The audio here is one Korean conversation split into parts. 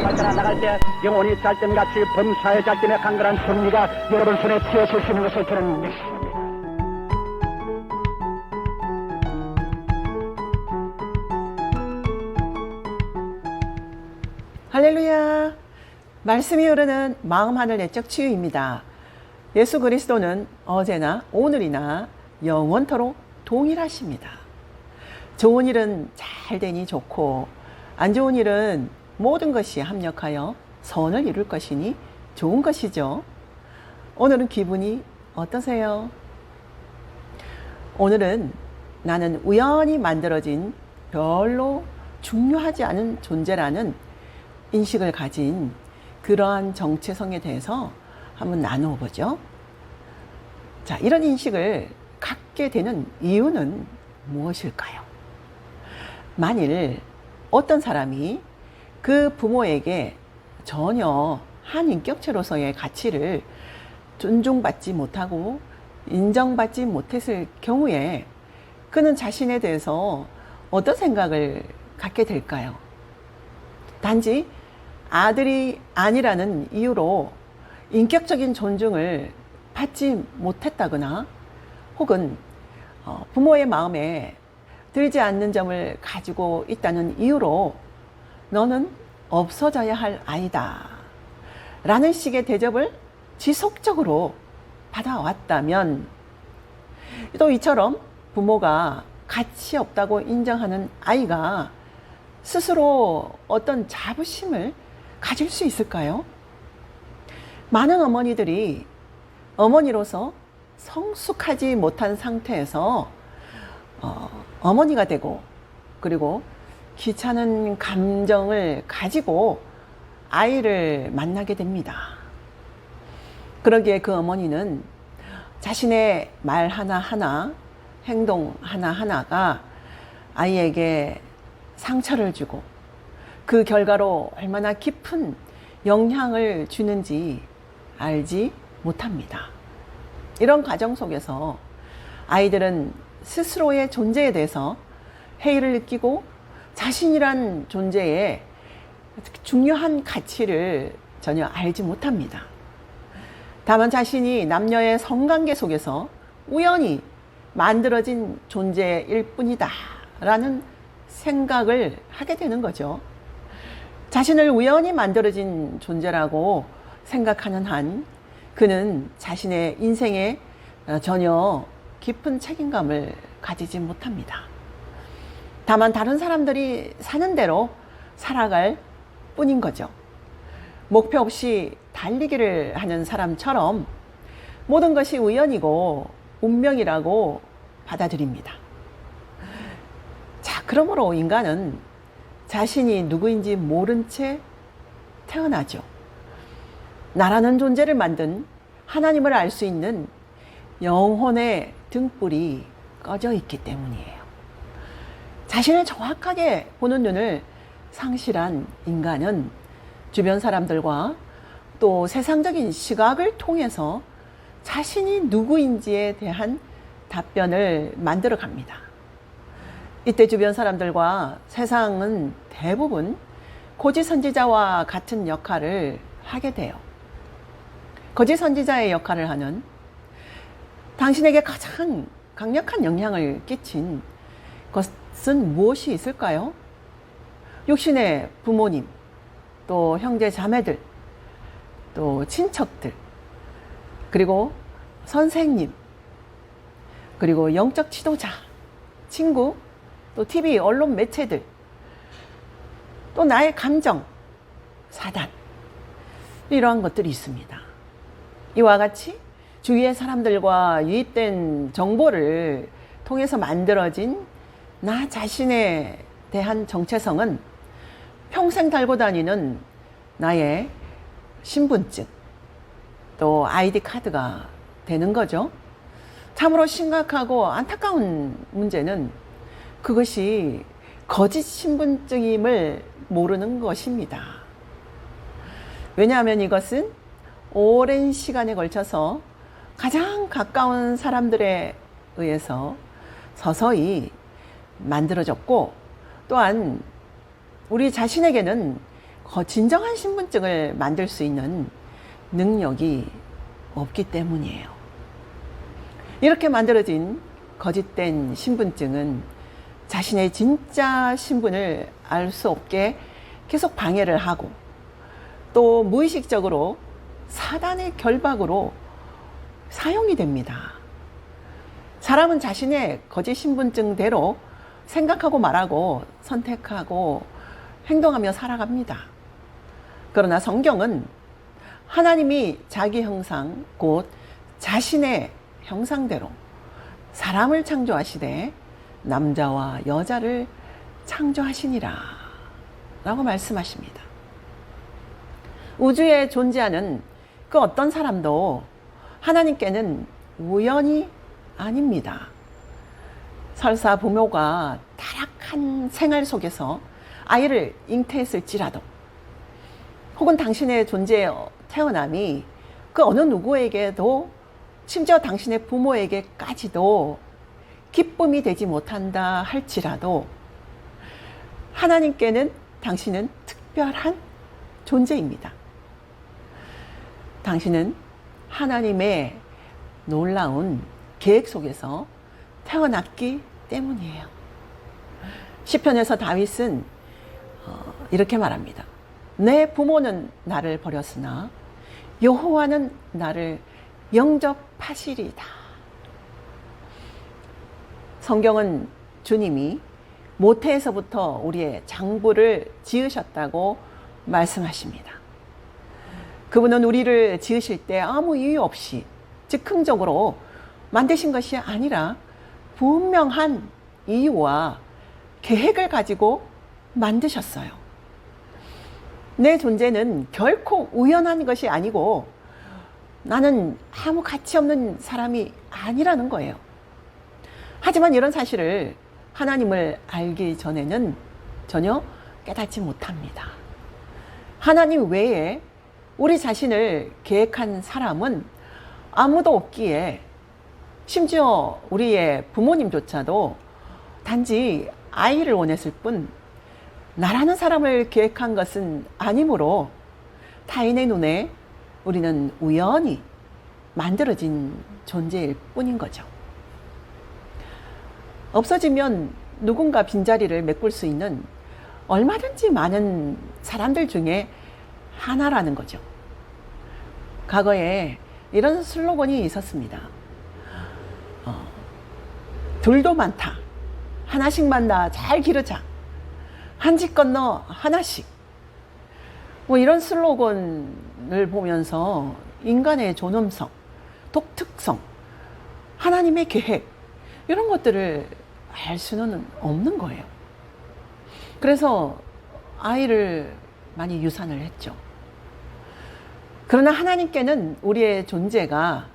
발전해 나갈 때 영원히 짤tem같이 범사의 짤tem의 강건한 승리가 여러분 손에 쥐어질 수 있는 것을 저는 믿습니다. 할렐루야. 말씀이 흐르는 마음하늘 내적 치유입니다. 예수 그리스도는 어제나 오늘이나 영원토록 동일하십니다. 좋은 일은 잘 되니 좋고 안 좋은 일은 모든 것이 합력하여 선을 이룰 것이니 좋은 것이죠. 오늘은 기분이 어떠세요? 오늘은 나는 우연히 만들어진 별로 중요하지 않은 존재라는 인식을 가진 그러한 정체성에 대해서 한번 나누어 보죠. 자, 이런 인식을 갖게 되는 이유는 무엇일까요? 만일 어떤 사람이 그 부모에게 전혀 한 인격체로서의 가치를 존중받지 못하고 인정받지 못했을 경우에 그는 자신에 대해서 어떤 생각을 갖게 될까요? 단지 아들이 아니라는 이유로 인격적인 존중을 받지 못했다거나 혹은 부모의 마음에 들지 않는 점을 가지고 있다는 이유로 너는 없어져야 할 아이다 라는 식의 대접을 지속적으로 받아왔다면 또 이처럼 부모가 가치 없다고 인정하는 아이가 스스로 어떤 자부심을 가질 수 있을까요? 많은 어머니들이 어머니로서 성숙하지 못한 상태에서 어머니가 되고 그리고 귀찮은 감정을 가지고 아이를 만나게 됩니다. 그러기에 그 어머니는 자신의 말 하나하나, 행동 하나하나가 아이에게 상처를 주고 그 결과로 얼마나 깊은 영향을 주는지 알지 못합니다. 이런 과정 속에서 아이들은 스스로의 존재에 대해서 회의를 느끼고 자신이란 존재의 중요한 가치를 전혀 알지 못합니다. 다만 자신이 남녀의 성관계 속에서 우연히 만들어진 존재일 뿐이다 라는 생각을 하게 되는 거죠. 자신을 우연히 만들어진 존재라고 생각하는 한 그는 자신의 인생에 전혀 깊은 책임감을 가지지 못합니다. 다만 다른 사람들이 사는 대로 살아갈 뿐인 거죠. 목표 없이 달리기를 하는 사람처럼 모든 것이 우연이고 운명이라고 받아들입니다. 자, 그러므로 인간은 자신이 누구인지 모른 채 태어나죠. 나라는 존재를 만든 하나님을 알 수 있는 영혼의 등불이 꺼져 있기 때문이에요. 자신을 정확하게 보는 눈을 상실한 인간은 주변 사람들과 또 세상적인 시각을 통해서 자신이 누구인지에 대한 답변을 만들어 갑니다. 이때 주변 사람들과 세상은 대부분 거짓 선지자와 같은 역할을 하게 돼요. 거짓 선지자의 역할을 하는 당신에게 가장 강력한 영향을 끼친 것은 무엇이 있을까요? 육신의 부모님, 또 형제 자매들, 또 친척들, 그리고 선생님, 그리고 영적 지도자, 친구, 또 TV, 언론 매체들, 또 나의 감정, 사단, 이러한 것들이 있습니다. 이와 같이 주위의 사람들과 유입된 정보를 통해서 만들어진 나 자신에 대한 정체성은 평생 달고 다니는 나의 신분증, 또 아이디 카드가 되는 거죠. 참으로 심각하고 안타까운 문제는 그것이 거짓 신분증임을 모르는 것입니다. 왜냐하면 이것은 오랜 시간에 걸쳐서 가장 가까운 사람들에 의해서 서서히 만들어졌고, 또한 우리 자신에게는 진정한 신분증을 만들 수 있는 능력이 없기 때문이에요. 이렇게 만들어진 거짓된 신분증은 자신의 진짜 신분을 알 수 없게 계속 방해를 하고, 또 무의식적으로 사단의 결박으로 사용이 됩니다. 사람은 자신의 거짓 신분증대로 생각하고 말하고 선택하고 행동하며 살아갑니다. 그러나 성경은 하나님이 자기 형상, 곧 자신의 형상대로 사람을 창조하시되 남자와 여자를 창조하시니라 라고 말씀하십니다. 우주에 존재하는 그 어떤 사람도 하나님께는 우연이 아닙니다. 설사 부모가 타락한 생활 속에서 아이를 잉태했을지라도, 혹은 당신의 존재의 태어남이 그 어느 누구에게도, 심지어 당신의 부모에게까지도 기쁨이 되지 못한다 할지라도 하나님께는 당신은 특별한 존재입니다. 당신은 하나님의 놀라운 계획 속에서 태어났기 때문이에요. 시편에서 다윗은 이렇게 말합니다. 내 부모는 나를 버렸으나 여호와는 나를 영접하시리다. 성경은 주님이 모태에서부터 우리의 장부를 지으셨다고 말씀하십니다. 그분은 우리를 지으실 때 아무 이유 없이 즉흥적으로 만드신 것이 아니라 분명한 이유와 계획을 가지고 만드셨어요. 내 존재는 결코 우연한 것이 아니고 나는 아무 가치 없는 사람이 아니라는 거예요. 하지만 이런 사실을 하나님을 알기 전에는 전혀 깨닫지 못합니다. 하나님 외에 우리 자신을 계획한 사람은 아무도 없기에, 심지어 우리의 부모님조차도 단지 아이를 원했을 뿐 나라는 사람을 계획한 것은 아니므로 타인의 눈에 우리는 우연히 만들어진 존재일 뿐인 거죠. 없어지면 누군가 빈자리를 메꿀 수 있는 얼마든지 많은 사람들 중에 하나라는 거죠. 과거에 이런 슬로건이 있었습니다. 둘도 많다. 하나씩만 나 잘 기르자. 한 집 건너 하나씩. 뭐 이런 슬로건을 보면서 인간의 존엄성, 독특성, 하나님의 계획, 이런 것들을 알 수는 없는 거예요. 그래서 아이를 많이 유산을 했죠. 그러나 하나님께는 우리의 존재가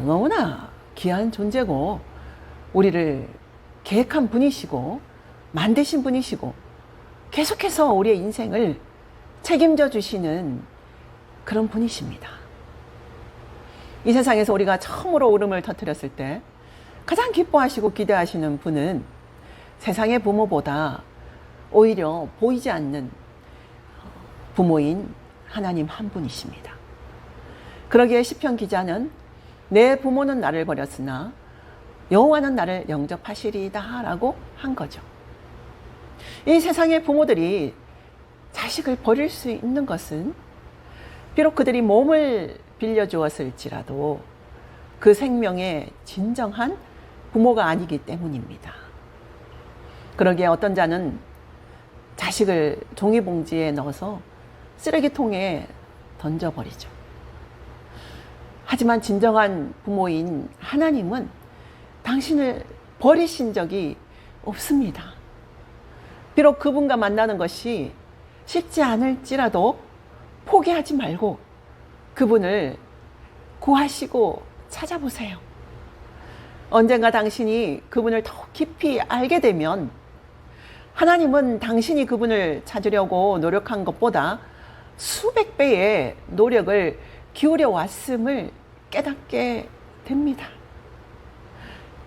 너무나 귀한 존재고, 우리를 계획한 분이시고 만드신 분이시고 계속해서 우리의 인생을 책임져 주시는 그런 분이십니다. 이 세상에서 우리가 처음으로 울음을 터뜨렸을 때 가장 기뻐하시고 기대하시는 분은 세상의 부모보다 오히려 보이지 않는 부모인 하나님 한 분이십니다. 그러기에 시편 기자는 내 부모는 나를 버렸으나 여호와는 나를 영접하시리이다 라고 한 거죠. 이 세상의 부모들이 자식을 버릴 수 있는 것은 비록 그들이 몸을 빌려주었을지라도 그 생명의 진정한 부모가 아니기 때문입니다. 그러기에 어떤 자는 자식을 종이봉지에 넣어서 쓰레기통에 던져버리죠. 하지만 진정한 부모인 하나님은 당신을 버리신 적이 없습니다. 비록 그분과 만나는 것이 쉽지 않을지라도 포기하지 말고 그분을 구하시고 찾아보세요. 언젠가 당신이 그분을 더 깊이 알게 되면 하나님은 당신이 그분을 찾으려고 노력한 것보다 수백 배의 노력을 기울여 왔음을 깨닫게 됩니다.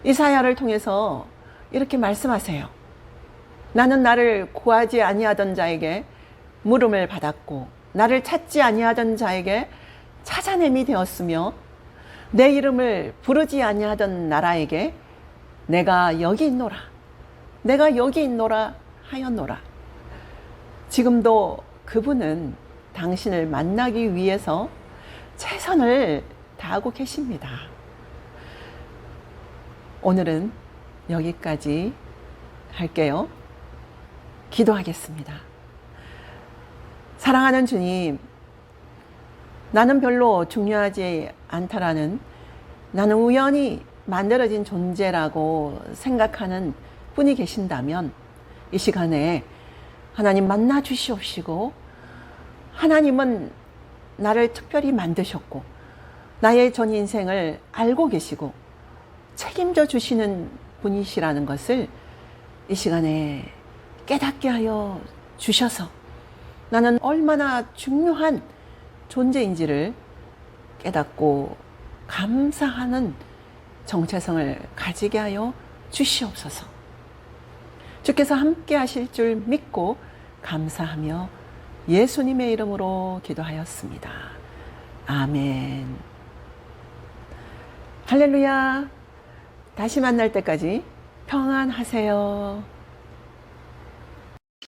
이사야를 통해서 이렇게 말씀하세요. 나는 나를 구하지 아니하던 자에게 물음을 받았고 나를 찾지 아니하던 자에게 찾아냄이 되었으며 내 이름을 부르지 아니하던 나라에게 내가 여기 있노라, 내가 여기 있노라 하였노라. 지금도 그분은 당신을 만나기 위해서 최선을 다하고 계십니다. 오늘은 여기까지 할게요. 기도하겠습니다. 사랑하는 주님, 나는 별로 중요하지 않다라는, 나는 우연히 만들어진 존재라고 생각하는 분이 계신다면 이 시간에 하나님 만나 주시옵시고, 하나님은 나를 특별히 만드셨고 나의 전 인생을 알고 계시고 책임져 주시는 분이시라는 것을 이 시간에 깨닫게 하여 주셔서 나는 얼마나 중요한 존재인지를 깨닫고 감사하는 정체성을 가지게 하여 주시옵소서. 주께서 함께 하실 줄 믿고 감사하며 예수님의 이름으로 기도하였습니다. 아멘. 할렐루야. 다시 만날 때까지 평안하세요.